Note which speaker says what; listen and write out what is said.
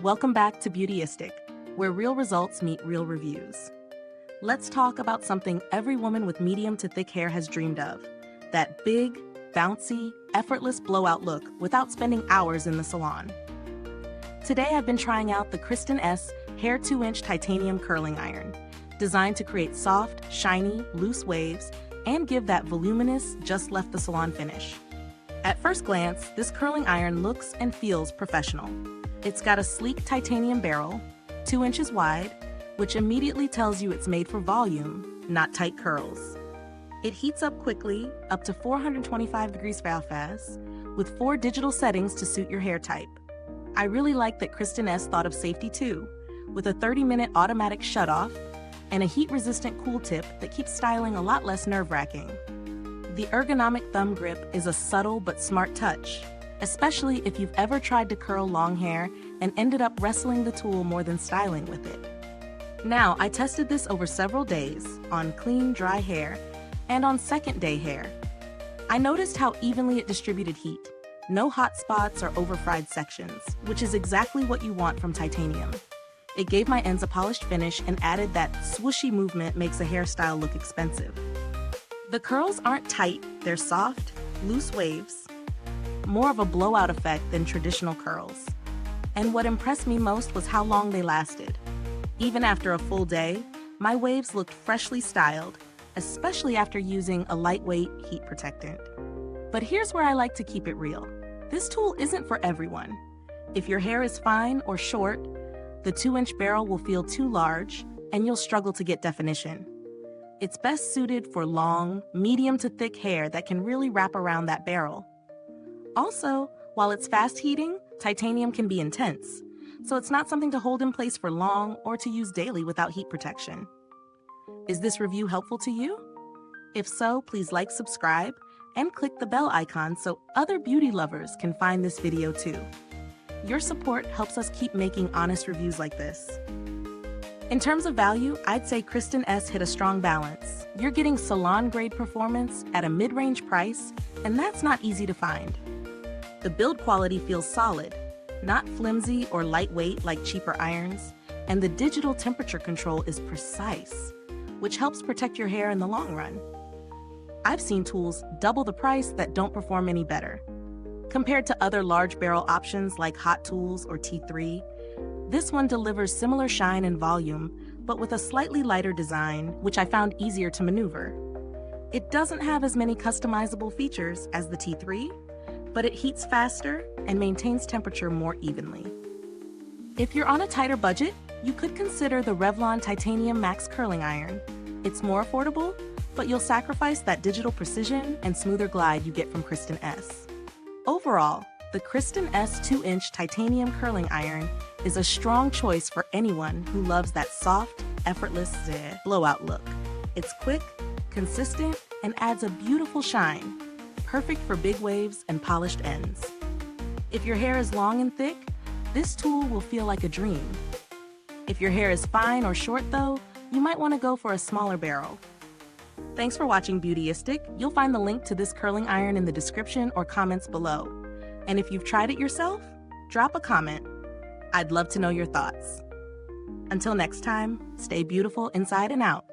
Speaker 1: Welcome back to Beautyistic, where real results meet real reviews. Let's talk about something every woman with medium to thick hair has dreamed of. That big, bouncy, effortless blowout look without spending hours in the salon. Today I've been trying out the Kristin Ess Hair 2-inch titanium curling iron, designed to create soft, shiny, loose waves and give that voluminous, just left the salon finish. At first glance, this curling iron looks and feels professional. It's got a sleek titanium barrel, 2 inches wide, which immediately tells you it's made for volume, not tight curls. It heats up quickly, up to 425 degrees Fahrenheit, with 4 digital settings to suit your hair type. I really like that Kristin Ess thought of safety too, with a 30-minute automatic shutoff and a heat-resistant cool tip that keeps styling a lot less nerve-wracking. The ergonomic thumb grip is a subtle but smart touch, especially if you've ever tried to curl long hair and ended up wrestling the tool more than styling with it. Now, I tested this over several days on clean, dry hair and on second-day hair. I noticed how evenly it distributed heat. No hot spots or over-fried sections, which is exactly what you want from titanium. It gave my ends a polished finish and added that swooshy movement makes a hairstyle look expensive. The curls aren't tight, they're soft, loose waves, more of a blowout effect than traditional curls. And what impressed me most was how long they lasted. Even after a full day, my waves looked freshly styled, especially after using a lightweight heat protectant. But here's where I like to keep it real. This tool isn't for everyone. If your hair is fine or short, the 2-inch barrel will feel too large and you'll struggle to get definition. It's best suited for long, medium to thick hair that can really wrap around that barrel. Also, while it's fast heating, titanium can be intense, so it's not something to hold in place for long or to use daily without heat protection. Is this review helpful to you? If so, please like, subscribe, and click the bell icon so other beauty lovers can find this video too. Your support helps us keep making honest reviews like this. In terms of value, I'd say Kristin Ess hit a strong balance. You're getting salon-grade performance at a mid-range price, and that's not easy to find. The build quality feels solid, not flimsy or lightweight like cheaper irons, and the digital temperature control is precise, which helps protect your hair in the long run. I've seen tools double the price that don't perform any better. Compared to other large barrel options like Hot Tools or T3, this one delivers similar shine and volume, but with a slightly lighter design, which I found easier to maneuver. It doesn't have as many customizable features as the T3, but it heats faster and maintains temperature more evenly. If you're on a tighter budget, you could consider the Revlon Titanium Max Curling Iron. It's more affordable, but you'll sacrifice that digital precision and smoother glide you get from Kristin Ess. Overall, the Kristin Ess 2-inch titanium curling iron is a strong choice for anyone who loves that soft, effortless blowout look. It's quick, consistent, and adds a beautiful shine, perfect for big waves and polished ends. If your hair is long and thick, this tool will feel like a dream. If your hair is fine or short though, you might want to go for a smaller barrel. Thanks for watching Beautyistic. You'll find the link to this curling iron in the description or comments below. And if you've tried it yourself, drop a comment. I'd love to know your thoughts. Until next time, stay beautiful inside and out.